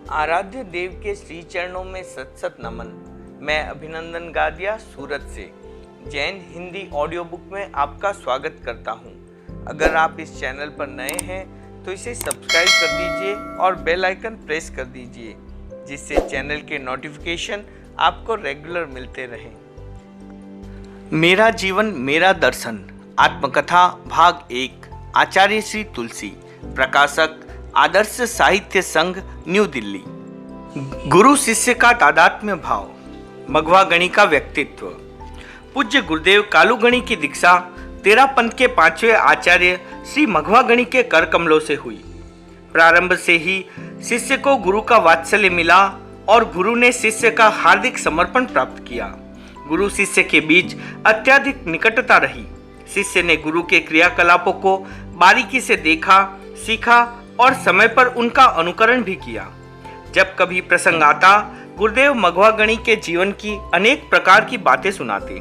आराध्य देव के श्री चरणों में सत सत नमन। मैं अभिनंदन गादिया सूरत से जैन हिंदी ऑडियो बुक में आपका स्वागत करता हूं। अगर आप इस चैनल पर नए हैं तो इसे सब्सक्राइब कर दीजिए और बेल आइकन प्रेस कर दीजिए, जिससे चैनल के नोटिफिकेशन आपको रेगुलर मिलते रहें। मेरा जीवन मेरा दर्शन आत्मकथा भाग 1, आचार्य श्री तुलसी, प्रकाशक आदर्श साहित्य संघ, न्यू दिल्ली। गुरु शिष्य का तादात्म्य भाव, मघवा गणी का व्यक्तित्व। पूज्य गुरुदेव कालू गणी की दीक्षा तेरा पंथ के 5वें आचार्य श्री मघवा गणी के कर कमलों से हुई। प्रारंभ से ही शिष्य को गुरु का वात्सल्य मिला और गुरु ने शिष्य का हार्दिक समर्पण प्राप्त किया। गुरु शिष्य के बीच अत्यधिक निकटता रही। शिष्य ने गुरु के क्रियाकलापों को बारीकी से देखा, सीखा और समय पर उनका अनुकरण भी किया। जब कभी प्रसंग आता, गुरुदेव मघवा गणी के जीवन की अनेक प्रकार की बातें सुनाते।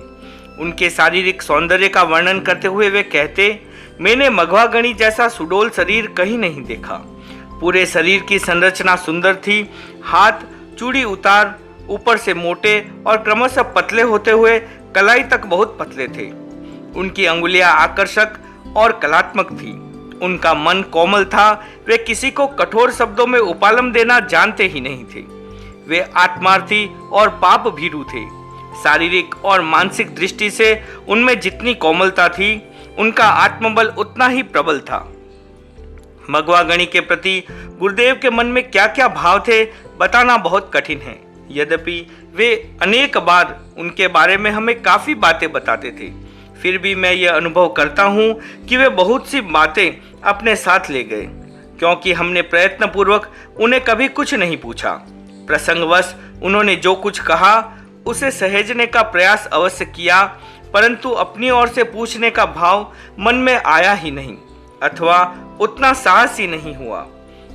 उनके शारीरिक सौंदर्य का वर्णन करते हुए वे कहते, मैंने मघवा गणी जैसा सुडौल शरीर कहीं नहीं देखा। पूरे शरीर की संरचना सुंदर थी। हाथ चूड़ी उतार, ऊपर से मोटे और क्रमशः पतले होते हुए कलाई तक बहुत पतले थे। उनकी अंगुलियां आकर्षक और कलात्मक थी। उनका मन कोमल था। वे किसी को कठोर शब्दों में उपालम देना जानते ही नहीं थे। वे आत्मार्थी और पाप भीरू थे। शारीरिक और मानसिक दृष्टि से उनमें जितनी कोमलता थी, उनका आत्मबल उतना ही प्रबल था। मघवा गणी के प्रति गुरुदेव के मन में क्या क्या भाव थे बताना बहुत कठिन है। यद्यपि वे अनेक बार उनके बारे में हमें काफी बातें बताते थे, फिर भी मैं ये अनुभव करता हूँ कि वे बहुत सी बातें अपने साथ ले गए, क्योंकि हमने प्रयत्नपूर्वक उन्हें कभी कुछ नहीं पूछा। प्रसंगवश उन्होंने जो कुछ कहा उसे सहेजने का प्रयास अवश्य किया, परंतु अपनी ओर से पूछने का भाव मन में आया ही नहीं, अथवा उतना साहस ही नहीं हुआ।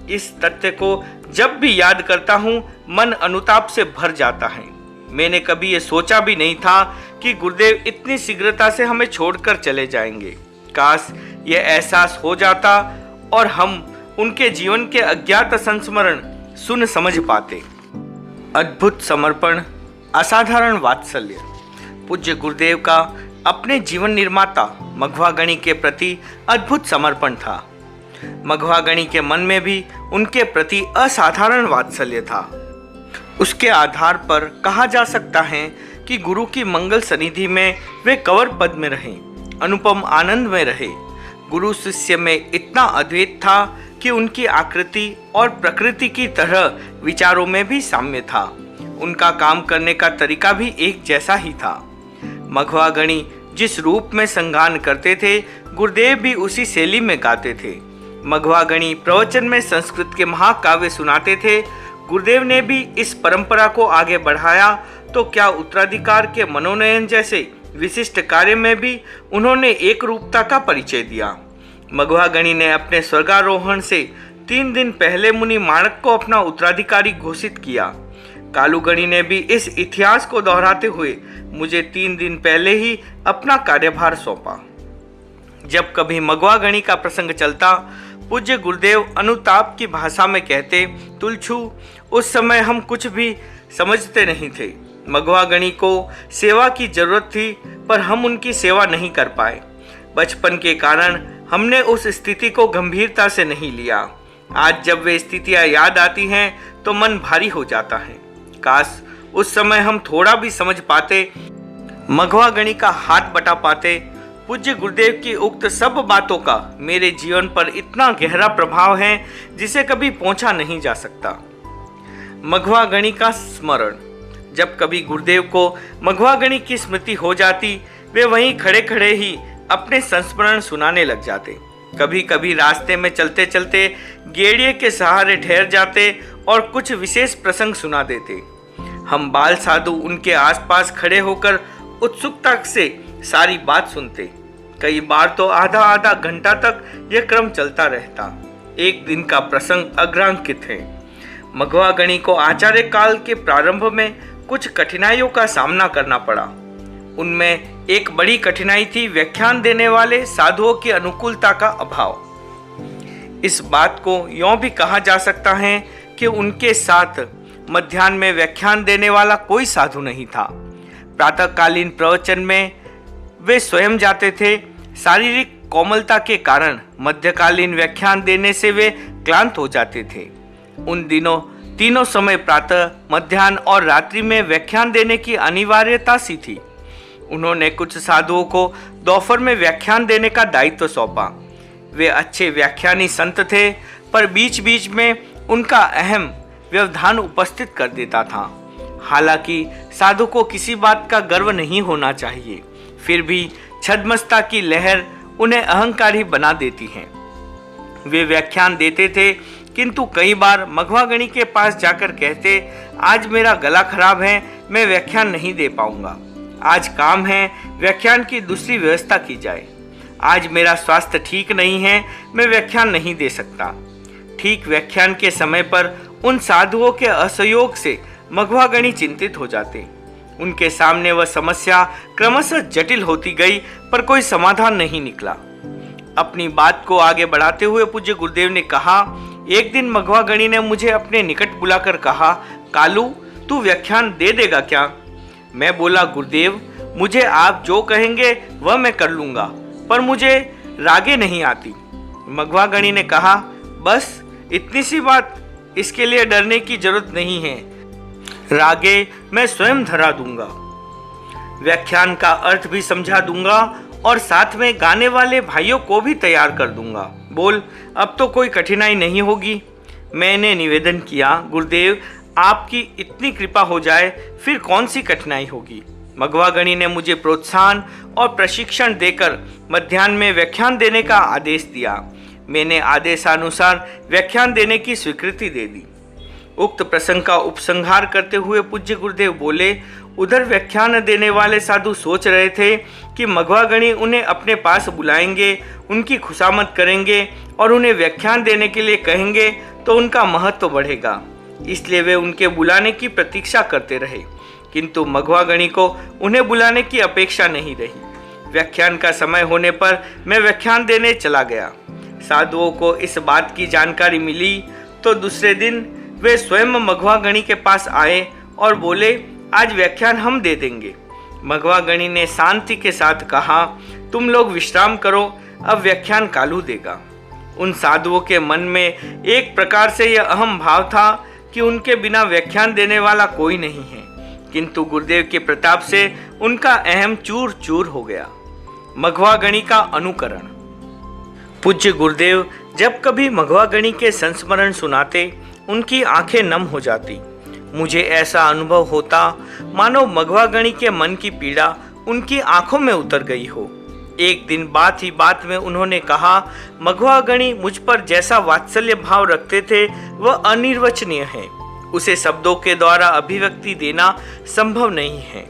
इस तथ्य को जब भी याद करता हूँ, मन अनुताप से भर जाता है। मैंने कभी ये सोचा भी नहीं था कि गुरुदेव इतनी शीघ्रता से हमें छोड़कर चले जाएंगे। काश ये एहसास हो जाता और हम उनके जीवन के अज्ञात संस्मरण सुन समझ पाते। अद्भुत समर्पण, असाधारण वात्सल्य। पूज्य गुरुदेव का अपने जीवन निर्माता मघवा गणी के प्रति अद्भुत समर्पण था। मघवा गणी के मन में भी उनके प्रति असाधारण वात्सल्य था। उसके आधार पर कहा जा सकता है कि गुरु की मंगल सनिधि में वे कंवर पद में रहे, अनुपम आनंद में रहे। गुरु शिष्य में इतना अद्वैत था कि उनकी आकृति और प्रकृति की तरह विचारों में भी साम्य था। उनका काम करने का तरीका भी एक जैसा ही था। मघवा गणी जिस रूप में संगान करते थे, गुरुदेव भी उसी शैली में गाते थे। मघवा गणी प्रवचन में संस्कृत के महाकाव्य सुनाते थे। गुरुदेव ने भी इस परंपरा को आगे बढ़ाया, तो क्या उत्तराधिकार के मनोनयन जैसे विशिष्ट कार्य में भी उन्होंने एक रूपता का परिचय दिया। मघवा गणी ने अपने स्वर्गारोहण से 3 दिन पहले मुनि माणक को अपना उत्तराधिकारी घोषित किया। कालू गणी ने भी इस इतिहास को दोहराते हुए मुझे 3 दिन पहले ही अपना कार्यभार सौंपा। जब कभी मघवा गणी का प्रसंग चलता, पूज्य गुरुदेव अनुताप की भाषा में कहते, तुलछू, उस समय हम कुछ भी समझते नहीं थे। मघवा गणी को सेवा की जरूरत थी, पर हम उनकी सेवा नहीं कर पाए। बचपन के कारण हमने उस स्थिति को गंभीरता से नहीं लिया। आज जब वे स्थितियां याद आती हैं तो मन भारी हो जाता है। काश उस समय हम थोड़ा भी समझ पाते, मघवा गणी का हाथ बटा पाते। पूज्य गुरुदेव की उक्त सब बातों का मेरे जीवन पर इतना गहरा प्रभाव है जिसे कभी पहुंचा नहीं जा सकता। मघवा गणी का स्मरण। जब कभी गुरुदेव को मघवा गणी की स्मृति हो जाती, वे वहीं खड़े खड़े ही अपने संस्मरण सुनाने लग जाते। कभी कभी रास्ते में चलते चलते गेड़िए के सहारे ठहर जाते और कुछ विशेष प्रसंग सुना देते। हम बाल साधु उनके आसपास खड़े होकर उत्सुकता से सारी बात सुनते। कई बार तो आधा आधा घंटा तक यह क्रम चलता रहता। एक दिन का प्रसंग अग्रांकित है। मघवा गणी को आचार्य काल के प्रारंभ में कुछ कठिनाइयों का सामना करना पड़ा। उनमें एक बड़ी कठिनाई थी व्याख्यान देने वाले साधुओं की अनुकूलता का अभाव। इस बात को यूं भी कहा जा सकता है कि उनके साथ मध्याह्न में व्याख्यान देने वाला कोई साधु नहीं था। प्रातःकालीन प्रवचन में वे स्वयं जाते थे। शारीरिक कोमलता के कारण मध्यकालीन व्याख्यान देने से वे क्लांत हो जाते थे। उन दिनों तीनों समय प्रातः, मध्याह्न और रात्रि में व्याख्यान देने की अनिवार्यता सी थी। उन्होंने कुछ साधुओं को दोपहर में व्याख्यान देने का दायित्व सौंपा। वे अच्छे व्याख्यानी संत थे, पर बीच बीच में उनका अहम व्यवधान उपस्थित कर देता था। हालांकि साधु को किसी बात का गर्व नहीं होना चाहिए, फिर भी छद्मस्ता की लहर उन्हें अहंकारी बना देती है। वे व्याख्यान देते थे, किंतु कई बार मघवागणी के पास जाकर कहते, आज मेरा गला खराब है, मैं व्याख्यान नहीं दे पाऊंगा। आज काम है, व्याख्यान की दूसरी व्यवस्था की जाए। आज मेरा स्वास्थ्य ठीक नहीं है, मैं व्याख्यान नहीं दे सकता। ठीक व्याख्यान के समय पर उन साधुओं के असहयोग से मघवागणी चिंतित हो जाते। उनके सामने वह समस्या क्रमशः जटिल होती गई, पर कोई समाधान नहीं निकला। अपनी बात को आगे बढ़ाते हुए पूज्य गुरुदेव ने कहा, एक दिन मघवागणी ने मुझे अपने निकट बुलाकर कहा, कालू, तू व्याख्यान दे देगा क्या? मैं बोला, गुरुदेव, मुझे आप जो कहेंगे वह मैं कर लूंगा, पर मुझे रागे नहीं आती। मघवागणी ने कहा, बस इतनी सी बात, इसके लिए डरने की जरूरत नहीं है। रागे मैं स्वयं धरा दूंगा, व्याख्यान का अर्थ भी समझा दूंगा और साथ में गाने वाले भाइयों को भी तैयार कर दूंगा। बोल, अब तो कोई कठिनाई नहीं होगी। मैंने निवेदन किया, गुरुदेव, आपकी इतनी कृपा हो जाए फिर कौन सी कठिनाई होगी। मघवागणी ने मुझे प्रोत्साहन और प्रशिक्षण देकर मध्याह्न में व्याख्यान देने का आदेश दिया। मैंने आदेशानुसार व्याख्यान देने की स्वीकृति दे दी। उक्त प्रसंग का उपसंहार करते हुए पूज्य गुरुदेव बोले, उधर व्याख्यान देने वाले साधु सोच रहे थे कि मघवागणी उन्हें अपने पास बुलाएंगे, उनकी खुशामद करेंगे और उन्हें व्याख्यान देने के लिए कहेंगे तो उनका महत्व बढ़ेगा। इसलिए वे उनके बुलाने की प्रतीक्षा करते रहे, किंतु मघवागणी को उन्हें बुलाने की अपेक्षा नहीं रही। व्याख्यान का समय होने पर मैं व्याख्यान देने चला गया। साधुओं को इस बात की जानकारी मिली तो दूसरे दिन वे स्वयं मघवागणी के पास आए और बोले, आज व्याख्यान हम दे देंगे। मघवागणी ने शांति के साथ कहा, तुम लोग विश्राम करो, अब व्याख्यान कालू देगा। उन साधुओं के मन में एक प्रकार से यह अहम भाव था कि उनके बिना व्याख्यान देने वाला कोई नहीं है, किंतु गुरुदेव के प्रताप से उनका अहम चूर चूर हो गया। मघवागणी का अनुकरण। पूज्य गुरुदेव जब कभी मघवागणी के संस्मरण सुनाते, उनकी आंखें नम हो जाती। मुझे ऐसा अनुभव होता मानो मघवागणी के मन की पीड़ा उनकी आंखों में उतर गई हो। एक दिन बात ही बात में उन्होंने कहा, मघवागणी मुझ पर जैसा वात्सल्य भाव रखते थे वह अनिर्वचनीय है, उसे शब्दों के द्वारा अभिव्यक्ति देना संभव नहीं है।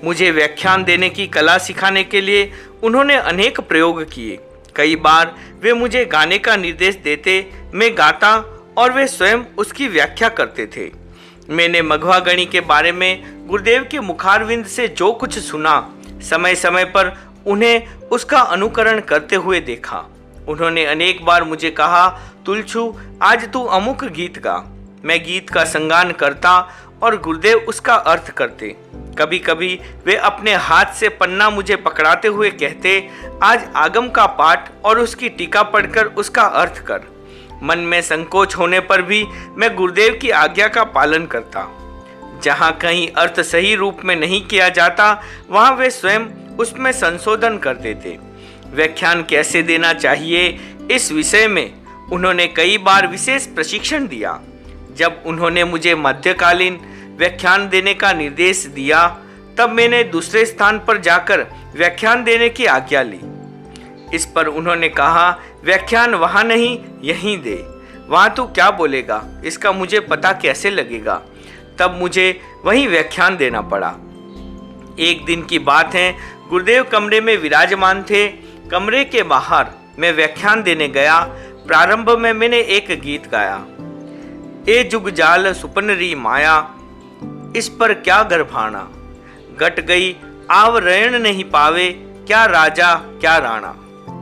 मुझे व्याख्यान देने की कला सिखाने के लिए उन्होंने अनेक प्रयोग किए। कई बार वे मुझे गाने का निर्देश देते, मैं गाता और वे स्वयं उसकी व्याख्या करते थे। मैंने मघवागणी के बारे में गुरुदेव के मुखारविंद से जो कुछ सुना, समय समय पर उन्हें उसका अनुकरण करते हुए देखा। उन्होंने अनेक बार मुझे कहा, तुलछू, आज तू अमुक गीत गा। मैं गीत का संगान करता और गुरुदेव उसका अर्थ करते। कभी कभी वे अपने हाथ से पन्ना मुझे पकड़ाते हुए कहते, आज आगम का पाठ और उसकी टीका पढ़कर उसका अर्थ कर। मन में संकोच होने पर भी मैं गुरुदेव की आज्ञा का पालन करता। जहाँ कहीं अर्थ सही रूप में नहीं किया जाता, वहाँ वे स्वयं उसमें संशोधन कर देते। व्याख्यान कैसे देना चाहिए, इस विषय में उन्होंने कई बार विशेष प्रशिक्षण दिया। जब उन्होंने मुझे मध्यकालीन व्याख्यान देने का निर्देश दिया, तब मैंने दूसरे स्थान पर जाकर व्याख्यान देने की आज्ञा ली। इस पर उन्होंने कहा, व्याख्यान वहाँ नहीं, यहीं दे। वहाँ तू क्या बोलेगा, इसका मुझे पता कैसे लगेगा। तब मुझे वहीं व्याख्यान देना पड़ा। एक दिन की बात है, गुरुदेव कमरे में विराजमान थे। कमरे के बाहर मैं व्याख्यान देने गया। प्रारंभ में मैंने एक गीत गाया, ए जुग जाल सुपनरी माया, इस पर क्या गर्भाना, गट गई आवरण नहीं पावे, क्या राजा क्या राणा।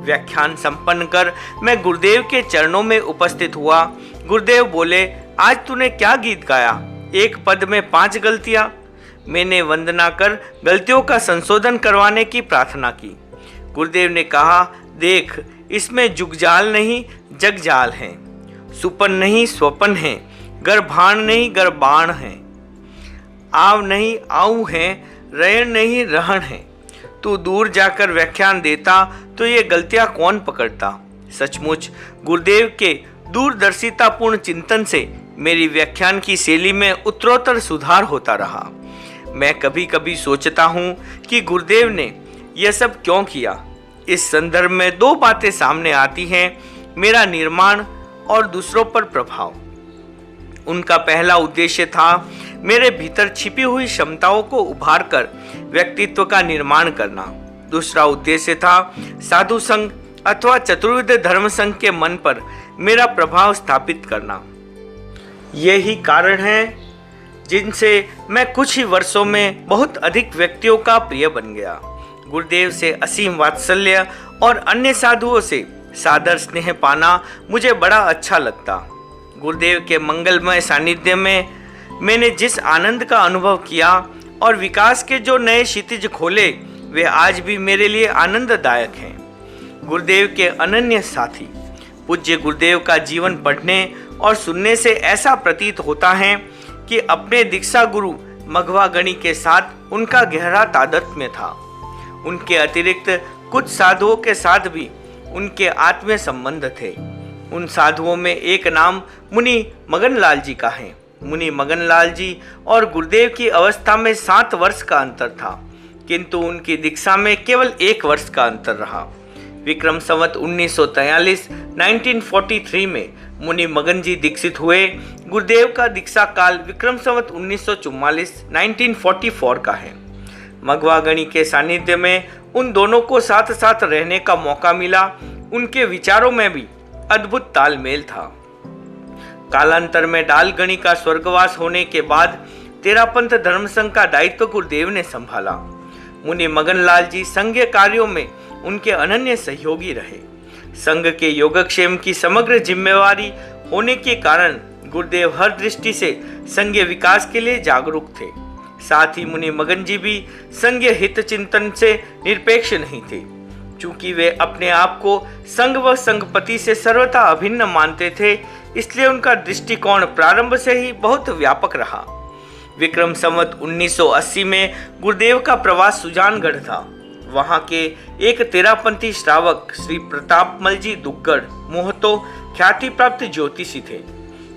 व्याख्यान संपन्न कर मैं गुरुदेव के चरणों में उपस्थित हुआ। गुरुदेव बोले, आज तूने क्या गीत गाया, एक पद में 5 गलतियां। मैंने वंदना कर गलतियों का संशोधन करवाने की प्रार्थना की। गुरुदेव ने कहा, देख, इसमें जुगजाल नहीं जगजाल है, सुपन नहीं स्वपन है, गर्भाण नहीं गर्बाण है, आव नहीं आऊ है, रहन नहीं रहन है। तू दूर जाकर व्याख्यान देता तो ये गलतियां कौन पकड़ता। सचमुच गुरुदेव के दूरदर्शितापूर्ण चिंतन से मेरी व्याख्यान की शैली में उत्तरोत्तर सुधार होता रहा। मैं कभी कभी सोचता हूँ कि गुरुदेव ने यह सब क्यों किया। इस संदर्भ में 2 बातें सामने आती हैं, मेरा निर्माण और दूसरों पर प्रभाव। उनका पहला उद्देश्य था मेरे भीतर छिपी हुई क्षमताओं को उभार कर व्यक्तित्व का निर्माण करना। दूसरा उद्देश्य था साधु संघ अथवा चतुर्विध धर्म संघ के मन पर मेरा प्रभाव स्थापित करना। यही कारण है जिनसे मैं कुछ ही वर्षों में बहुत अधिक व्यक्तियों का प्रिय बन गया। गुरुदेव से असीम वात्सल्य और अन्य साधुओं से सादर स्नेह पाना मुझे बड़ा अच्छा लगता। गुरुदेव के मंगलमय सानिध्य में मैंने जिस आनंद का अनुभव किया और विकास के जो नए क्षितिज खोले, वे आज भी मेरे लिए आनंददायक हैं। गुरुदेव के अनन्य साथी। पूज्य गुरुदेव का जीवन पढ़ने और सुनने से ऐसा प्रतीत होता है कि अपने दीक्षा गुरु मघवा गणी के साथ उनका गहरा तादात्म्य था। उनके अतिरिक्त कुछ साधुओं के साथ भी उनके आत्मीय संबंध थे। उन साधुओं में एक नाम मुनि मगनलाल जी का है। मुनि मगनलाल जी और गुरुदेव की अवस्था में 7 वर्ष का अंतर था, किंतु उनकी दीक्षा में केवल 1 वर्ष का अंतर रहा। विक्रम संवत 1943 में मुनि मगन जी दीक्षित हुए। गुरुदेव का दीक्षा काल विक्रम संवत 1944 का है। मघवा गणी के सानिध्य में उन दोनों को साथ साथ रहने का मौका मिला। उनके विचारों में भी अद्भुत तालमेल था। कालांतर में डालगणी का स्वर्गवास होने के बाद तेरापंथ धर्म संघ का दायित्व गुरुदेव ने संभाला। मुनि मगनलाल जी संघीय कार्यों में उनके अनन्य सहयोगी रहे। संघ के योगक्षेम की समग्र जिम्मेवारी होने के कारण गुरुदेव हर दृष्टि से संघीय विकास के लिए जागरूक थे। साथ ही मुनि मगन जी भी संघीय हित चिंतन से निरपेक्ष नहीं थे। चूंकि वे अपने आप को संघ व संघपति से सर्वथा अभिन्न मानते थे, इसलिए उनका दृष्टिकोण प्रारंभ से ही बहुत व्यापक रहा। विक्रम संवत 1980 में गुरुदेव का प्रवास सुजानगढ़ था। वहां के एक तेरापंथी श्रावक श्री प्रतापमल जी दुग्गड़ मोहतो ख्याति प्राप्त ज्योतिषी थे।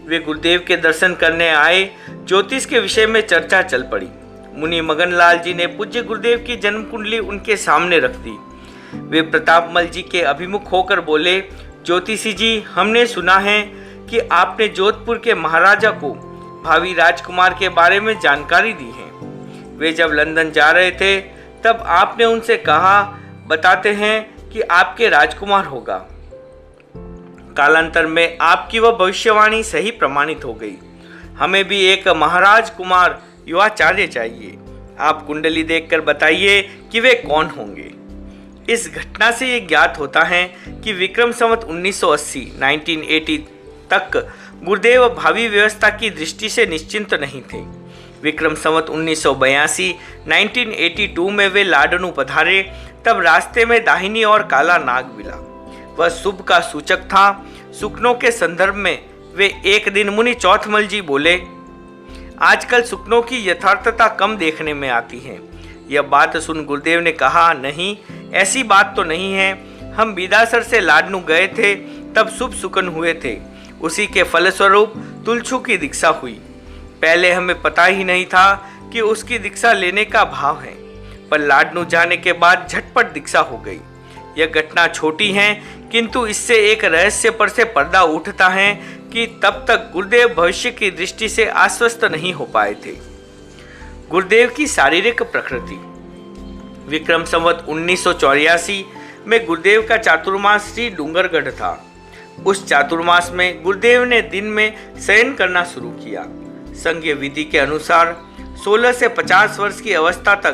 वे गुरुदेव के दर्शन करने आए। ज्योतिष के विषय में चर्चा चल पड़ी। मुनि मगनलाल जी ने पूज्य गुरुदेव की जन्म कुंडली उनके सामने रख दी। वे प्रतापमल जी के अभिमुख होकर बोले, ज्योतिषी जी, हमने सुना है कि आपने जोधपुर के महाराजा को भावी राजकुमार के बारे में जानकारी दी है। वे जब लंदन जा रहे थे तब आपने उनसे कहा, बताते हैं कि आपके राजकुमार होगा। कालांतर में आपकी वह भविष्यवाणी सही प्रमाणित हो गई। हमें भी एक महाराज कुमार युवाचार्य चाहिए। आप कुंडली देखकर बताइए कि वे कौन होंगे। इस घटना से ये ज्ञात होता है कि विक्रम संवत 1980 तक गुरुदेव भावी व्यवस्था की दृष्टि से निश्चिंत नहीं थे। विक्रम संवत 1982 में वे लाडनू पधारे। तब रास्ते में दाहिनी ओर काला नाग मिला। वह शुभ का सूचक था। सुकनों के संदर्भ में वे एक दिन मुनि चौथमल जी बोले, आजकल सुकनों की यथार्थता कम देखने में आती है। यह बात सुन गुरुदेव ने कहा, नहीं, ऐसी बात तो नहीं है। हम बिदासर से लाडनू गए थे, तब शुभ सुकन हुए थे। उसी के फलस्वरूप तुलछू की दीक्षा हुई। पहले हमें पता ही नहीं था कि उसकी दीक्षा लेने का भाव है, पर लाडनू जाने के बाद झटपट दीक्षा हो गई। यह घटना छोटी है, किंतु इससे एक रहस्य पर से पर्दा उठता है कि तब तक गुरुदेव भविष्य की दृष्टि से आश्वस्त नहीं हो पाए थे। गुरुदेव की शारीरिक प्रकृति। विक्रम संवत 1984 में गुरुदेव का चातुर्मास श्री डूंगरगढ़ था। उस चातुर्मास में गुरुदेव ने दिन में शयन करना शुरू किया। संघीय विधि के अनुसार 16 से 50 वर्ष की अवस्था तक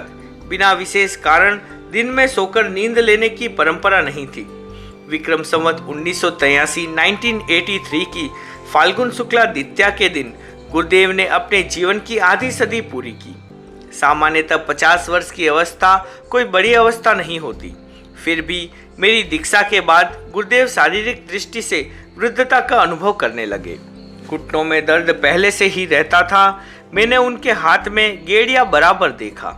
बिना विशेष कारण दिन में सोकर नींद लेने की परंपरा नहीं थी। विक्रम संवत 1983 की फाल्गुन शुक्ला द्वितीया के दिन गुरुदेव ने अपने जीवन की आधी सदी पूरी की। सामान्यतः 50 वर्ष की अवस्था कोई बड़ी अवस्था नहीं होती, फिर भी मेरी दीक्षा के बाद गुरुदेव शारीरिक दृष्टि से वृद्धता का अनुभव करने लगे। घुटनों में दर्द पहले से ही रहता था। मैंने उनके हाथ में गेड़िया बराबर देखा।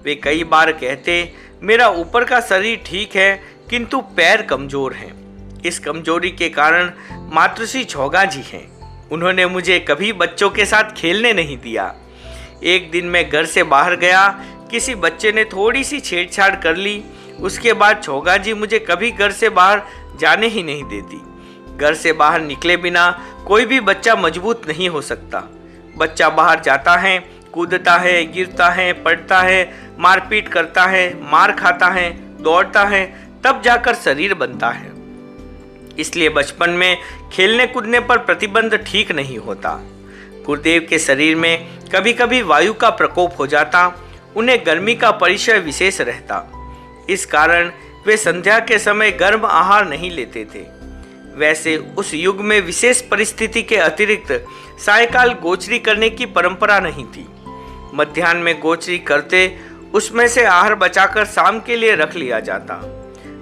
वे कई बार कहते, मेरा ऊपर का शरीर ठीक है किंतु पैर कमजोर हैं। इस कमजोरी के कारण मातृश्री झोगा जी हैं। उन्होंने मुझे कभी बच्चों के साथ खेलने नहीं दिया। एक दिन मैं घर से बाहर गया, किसी बच्चे ने थोड़ी सी छेड़छाड़ कर ली। उसके बाद झोगा जी मुझे कभी घर से बाहर जाने ही नहीं देती। घर से बाहर निकले बिना कोई भी बच्चा मजबूत नहीं हो सकता। बच्चा बाहर जाता है, कूदता है, गिरता है, पड़ता है, मारपीट करता है, मार खाता है, दौड़ता है, तब जाकर शरीर बनता है। इसलिए बचपन में खेलने कूदने पर प्रतिबंध ठीक नहीं होता। गुरुदेव के शरीर में कभी कभी वायु का प्रकोप हो जाता। उन्हें गर्मी का परिचय विशेष रहता। इस कारण वे संध्या के समय गर्म आहार नहीं लेते थे। वैसे उस युग में विशेष परिस्थिति के अतिरिक्त सायकाल गोचरी करने की परंपरा नहीं थी। मध्याह्न में गोचरी करते, उसमें से आहार बचाकर शाम के लिए रख लिया जाता।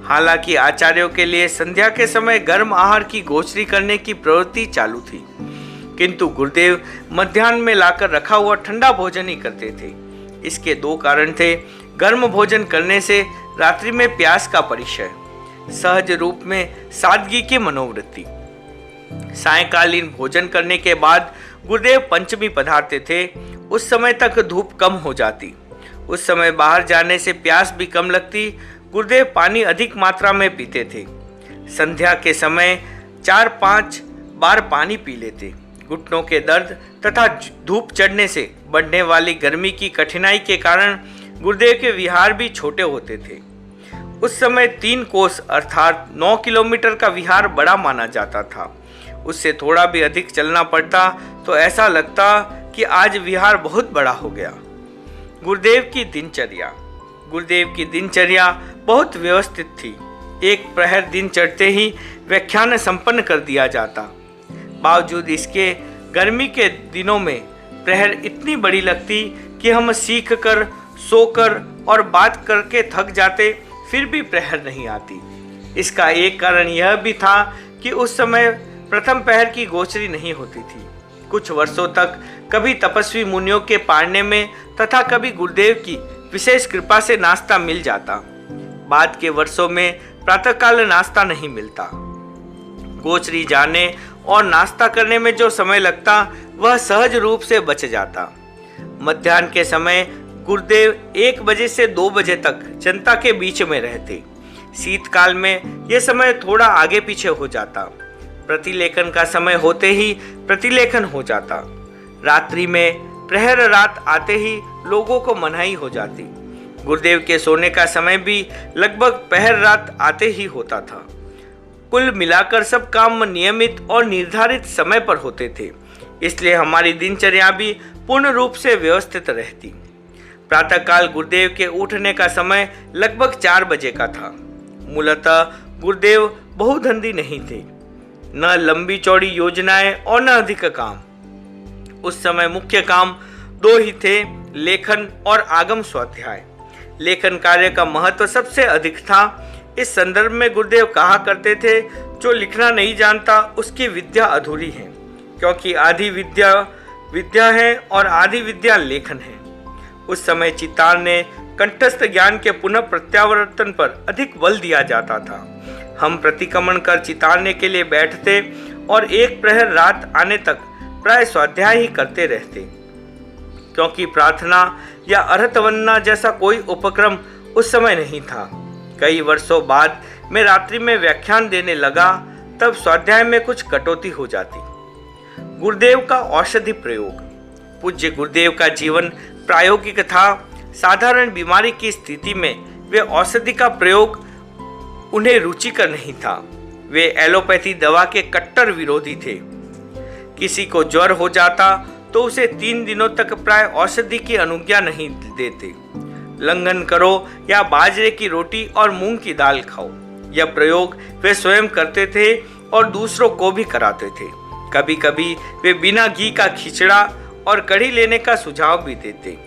हालांकि आचार्यों के लिए संध्या के समय गर्म आहार की गोचरी करने की प्रवृत्ति चालू थी, किंतु गुरुदेव मध्याह्न में लाकर रखा हुआ ठंडा भोजन ही करते थे। इसके दो कारण थे। गर्म भोजन करने से रात्रि में प्यास का परिचय, सहज रूप में सादगी की मनोवृत्ति। सायकालीन भोजन करने के बाद गुरुदेव पंचमी पधारते थे। उस समय तक धूप कम हो जाती। उस समय बाहर जाने से प्यास भी कम लगती। गुरुदेव पानी अधिक मात्रा में पीते थे। संध्या के समय 4-5 बार पानी पी लेते। घुटनों के दर्द तथा धूप चढ़ने से बढ़ने वाली गर्मी की कठिनाई के कारण गुरुदेव के विहार भी छोटे होते थे। उस समय 3 कोस अर्थात 9 किलोमीटर का विहार बड़ा माना जाता था। उससे थोड़ा भी अधिक चलना पड़ता तो ऐसा लगता कि आज विहार बहुत बड़ा हो गया। गुरुदेव की दिनचर्या बहुत व्यवस्थित थी। एक प्रहर दिन चढ़ते ही व्याख्यान संपन्न कर दिया जाता। बावजूद इसके गर्मी के दिनों में प्रहर इतनी बड़ी लगती कि हम सीख कर, सोकर और बात करके थक जाते, फिर भी प्रहर नहीं आती। इसका एक कारण यह भी था कि उस समय प्रथम पहर की गोचरी नहीं होती थी। कुछ वर्षों तक कभी तपस्वी मुनियों के पाड़ने में तथा कभी गुरुदेव की विशेष कृपा से नाश्ता मिल जाता। बाद के वर्षों में प्रातःकाल नाश्ता नहीं मिलता। गोचरी जाने और नाश्ता करने में जो समय लगता वह सहज रूप से बच जाता। मध्याह्न के समय गुरुदेव 1 बजे से 2 बजे तक जनता के बीच में रहते। शीतकाल में यह समय थोड़ा आगे पीछे हो जाता। प्रतिलेखन का समय होते ही प्रतिलेखन हो जाता। रात्रि में प्रहर रात आते ही लोगों को मनाही हो जाती। गुरुदेव के सोने का समय भी लगभग प्रहर रात आते ही होता था। कुल मिलाकर सब काम नियमित और निर्धारित समय पर होते थे, इसलिए हमारी दिनचर्या भी पूर्ण रूप से व्यवस्थित रहती। प्रातःकाल गुरुदेव के उठने का समय लगभग 4 बजे का था। मूलतः गुरुदेव बहुधंधी नहीं थे, न लंबी चौड़ी योजनाएं और न अधिक काम। उस समय मुख्य काम 2 ही थे, लेखन और आगम स्वाध्याय। लेखन कार्य का महत्व सबसे अधिक था। इस संदर्भ में गुरुदेव कहा करते थे, जो लिखना नहीं जानता उसकी विद्या अधूरी है, क्योंकि आधी विद्या है और आधी विद्या लेखन है। उस समय चित्तार ने कंठस्थ ज्ञान के पुनः प्रत्यावर्तन पर अधिक बल दिया जाता था। हम प्रतिक्रमण कर चितारने के लिए बैठते और 1 प्रहर रात आने तक प्राय स्वाध्याय ही करते रहते, क्योंकि प्रार्थना या अर्हत वंदना जैसा कोई उपक्रम उस समय नहीं था। कई वर्षों बाद मैं रात्रि में व्याख्यान देने लगा, तब स्वाध्याय में कुछ कटौती हो जाती। गुरुदेव का औषधि प्रयोग। पूज्य गुरुदेव का जीवन प्रायोगिक था। साधारण बीमारी की स्थिति में वे औषधि का प्रयोग उन्हें रुचिकर नहीं था। वे एलोपैथी दवा के कट्टर विरोधी थे। किसी को ज्वर हो जाता तो उसे 3 दिनों तक प्राय औषधि की अनुज्ञा नहीं देते। लंघन करो या बाजरे की रोटी और मूंग की दाल खाओ। यह प्रयोग वे स्वयं करते थे और दूसरों को भी कराते थे। कभी कभी वे बिना घी का खिचड़ा और कढ़ी लेने का सुझाव भी देते।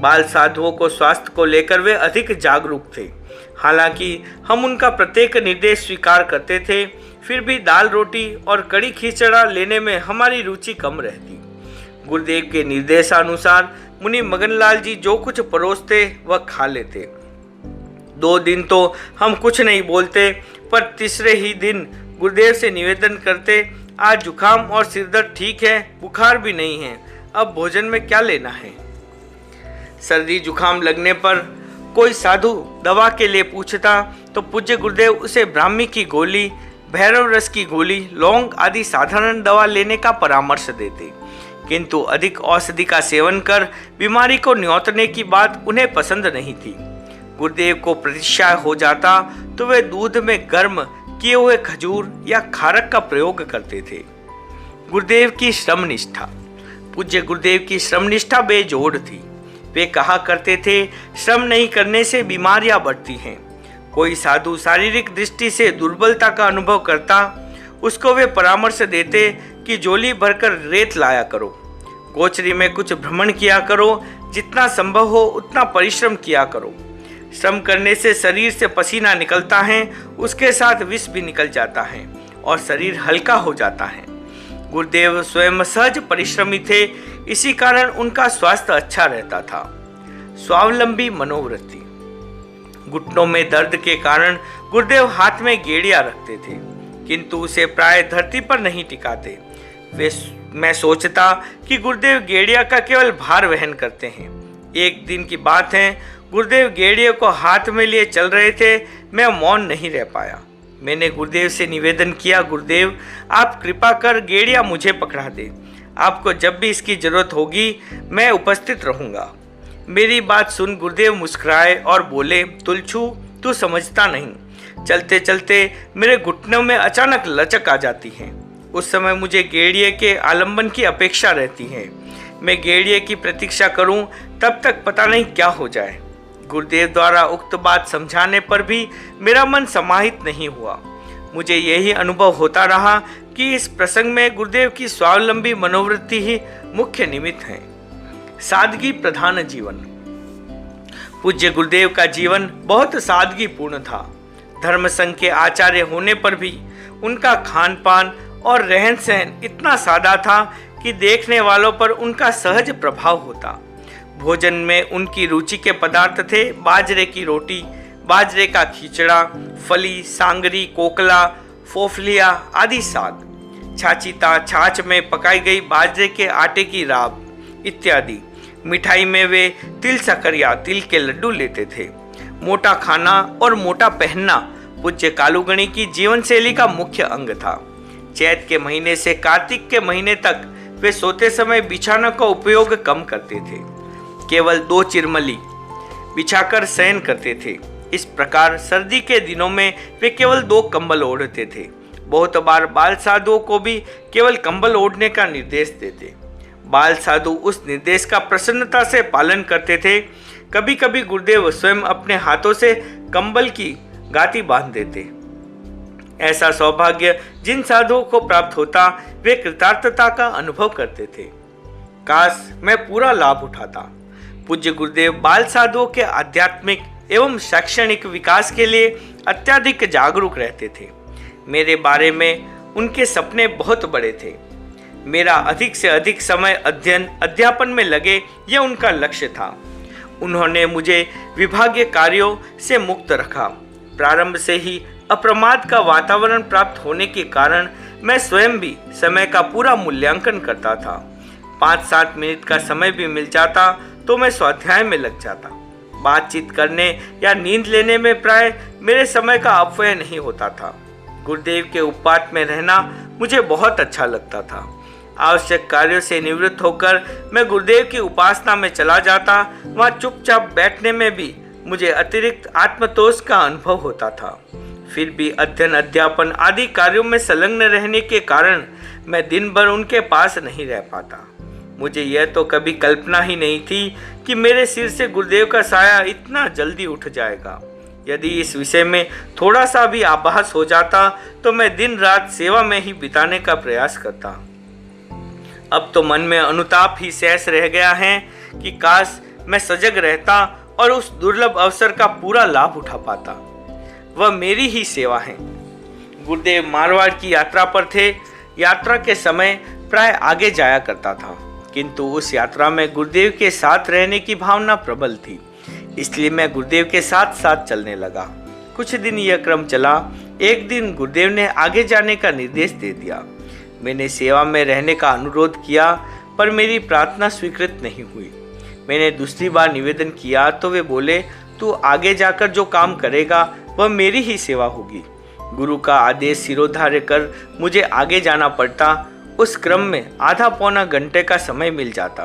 बाल साधुओं को स्वास्थ्य को लेकर वे अधिक जागरूक थे। हालांकि हम उनका प्रत्येक निर्देश स्वीकार करते थे, फिर भी दाल रोटी और कढ़ी खिचड़ा लेने में हमारी रुचि कम रहती। गुरुदेव के निर्देशानुसार मुनि मगनलाल जी जो कुछ परोसते वह खा लेते। 2 दिन तो हम कुछ नहीं बोलते, पर तीसरे ही दिन गुरुदेव से निवेदन करते, आज जुकाम और सिरदर्द ठीक है, बुखार भी नहीं है, अब भोजन में क्या लेना है। सर्दी जुकाम लगने पर कोई साधु दवा के लिए पूछता तो पूज्य गुरुदेव उसे ब्राह्मी की गोली, भैरव रस की गोली, लौंग आदि साधारण दवा लेने का परामर्श देते, किंतु अधिक औषधि का सेवन कर बीमारी को न्योतने की बात उन्हें पसंद नहीं थी। गुरुदेव को प्रतिशय हो जाता तो वे दूध में गर्म किए हुए खजूर या खारक का प्रयोग करते थे। गुरुदेव की श्रम निष्ठा। पूज्य गुरुदेव की श्रम निष्ठा बेजोड़ थी। वे कहा करते थे, श्रम नहीं करने से बीमारियां बढ़ती हैं। कोई साधु शारीरिक दृष्टि से दुर्बलता का अनुभव करता, उसको वे परामर्श देते कि झोली भरकर रेत लाया करो, गोचरी में कुछ भ्रमण किया करो, जितना संभव हो उतना परिश्रम किया करो। श्रम करने से शरीर से पसीना निकलता है, उसके साथ विष भी निकल जाता है और शरीर हल्का हो जाता है। गुरुदेव स्वयं सहज परिश्रमी थे, इसी कारण उनका स्वास्थ्य अच्छा रहता था। स्वावलंबी मनोवृत्ति। घुटनों में दर्द के कारण गुरुदेव हाथ में गेड़िया रखते थे, किंतु उसे प्राय धरती पर नहीं टिकाते। मैं सोचता कि गुरुदेव गेड़िया का केवल भार वहन करते हैं। एक दिन की बात है, गुरुदेव गेड़िया को हाथ में लिए चल रहे थे। मैं मौन नहीं रह पाया। मैंने गुरुदेव से निवेदन किया, गुरुदेव आप कृपा कर गेड़िया मुझे पकड़ा दे। आपको जब भी इसकी जरूरत होगी मैं उपस्थित रहूंगा। मेरी बात सुन गुरुदेव मुस्कुराए और बोले, तुलछू तू समझता नहीं, चलते चलते मेरे घुटनों में अचानक लचक आ जाती है। उस समय मुझे गेड़िए के आलंबन की अपेक्षा रहती है। मैं गेड़िए की प्रतीक्षा करूं, तब तक पता नहीं क्या हो जाए। गुरुदेव द्वारा उक्त बात समझाने पर भी मेरा मन समाहित नहीं हुआ। मुझे यही अनुभव होता रहा कि इस प्रसंग में गुरुदेव की स्वावलंबी मनोवृत्ति ही मुख्य निमित्त है। सादगी प्रधान जीवन। पूज्य गुरुदेव का जीवन बहुत सादगी पूर्ण था। धर्म संघ के आचार्य होने पर भी उनका खान पान और रहन सहन इतना सादा था कि देखने वालों पर उनका सहज प्रभाव होता। भोजन में उनकी रुचि के पदार्थ थे बाजरे की रोटी, बाजरे का खिचड़ा, फली, सांगरी, कोकला, फोफलिया आदि साग, छाछीता छाछ में पकाई गई बाजरे के आटे की राब इत्यादि। मिठाई में वे तिल सकरिया, तिल के लड्डू लेते थे। मोटा खाना और मोटा पहनना पूज्य कालूगणी की जीवन शैली का मुख्य अंग था। चैत के महीने से कार्तिक के महीने तक वे सोते समय बिछाना का उपयोग कम करते थे। केवल 2 चिरमली बिछाकर शयन करते थे। इस प्रकार सर्दी के दिनों में वे केवल 2 कंबल ओढ़ते थे। बहुत बार बाल साधुओं को भी केवल कंबल ओढ़ने का निर्देश देते। बाल साधु उस निर्देश का प्रसन्नता से पालन करते थे। कभी कभी गुरुदेव स्वयं अपने हाथों से कंबल की गाती बांध देते। ऐसा सौभाग्य जिन साधुओं को प्राप्त होता वे कृतार्थता का अनुभव करते थे। काश मैं पूरा लाभ उठाता। पूज्य गुरुदेव बाल साधुओं के आध्यात्मिक एवं शैक्षणिक विकास के लिए अत्यधिक जागरूक रहते थे। मेरे बारे में उनके सपने बहुत बड़े थे। मेरा अधिक से अधिक समय अध्ययन अध्यापन में लगे, यह उनका लक्ष्य था। उन्होंने मुझे विभागीय कार्यों से मुक्त रखा। प्रारंभ से ही अप्रमाद का वातावरण प्राप्त होने के कारण मैं स्वयं भी समय का पूरा मूल्यांकन करता था। 5-7 मिनट का समय भी मिल जाता तो मैं स्वाध्याय में लग जाता। बातचीत करने या नींद लेने में प्राय मेरे समय का अपव्यय नहीं होता था। गुरुदेव के उपपात में रहना मुझे बहुत अच्छा लगता था। आवश्यक कार्यों से निवृत्त होकर मैं गुरुदेव की उपासना में चला जाता। वहाँ चुपचाप बैठने में भी मुझे अतिरिक्त आत्मतोष का अनुभव होता था। फिर भी अध्ययन अध्यापन आदि कार्यों में संलग्न रहने के कारण मैं दिन भर उनके पास नहीं रह पाता। मुझे यह तो कभी कल्पना ही नहीं थी कि मेरे सिर से गुरुदेव का साया इतना जल्दी उठ जाएगा। यदि इस विषय में थोड़ा सा भी आभास हो जाता तो मैं दिन रात सेवा में ही बिताने का प्रयास करता। अब तो मन में अनुताप ही शेष रह गया है कि काश मैं सजग रहता और उस दुर्लभ अवसर का पूरा लाभ उठा पाता। वह मेरी ही सेवा है। गुरुदेव मारवाड़ की यात्रा पर थे। यात्रा के समय प्राय आगे जाया करता था, किंतु उस यात्रा में गुरुदेव के साथ रहने की भावना प्रबल थी, इसलिए मैं गुरुदेव के साथ साथ चलने लगा। कुछ दिन यह क्रम चला। एक दिन गुरुदेव ने आगे जाने का निर्देश दे दिया। मैंने सेवा में रहने का अनुरोध किया, पर मेरी प्रार्थना स्वीकृत नहीं हुई। मैंने दूसरी बार निवेदन किया तो वे बोले, तू आगे जाकर जो काम करेगा वह मेरी ही सेवा होगी। गुरु का आदेश सिरोधार्य कर मुझे आगे जाना पड़ता। उस क्रम में आधा पौना घंटे का समय मिल जाता।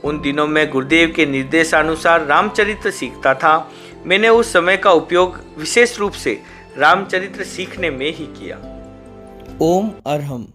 उन दिनों मैं गुरुदेव के निर्देशानुसार रामचरित्र सीखता था। मैंने उस समय का उपयोग विशेष रूप से रामचरित्र सीखने में ही किया। ओम अरहम।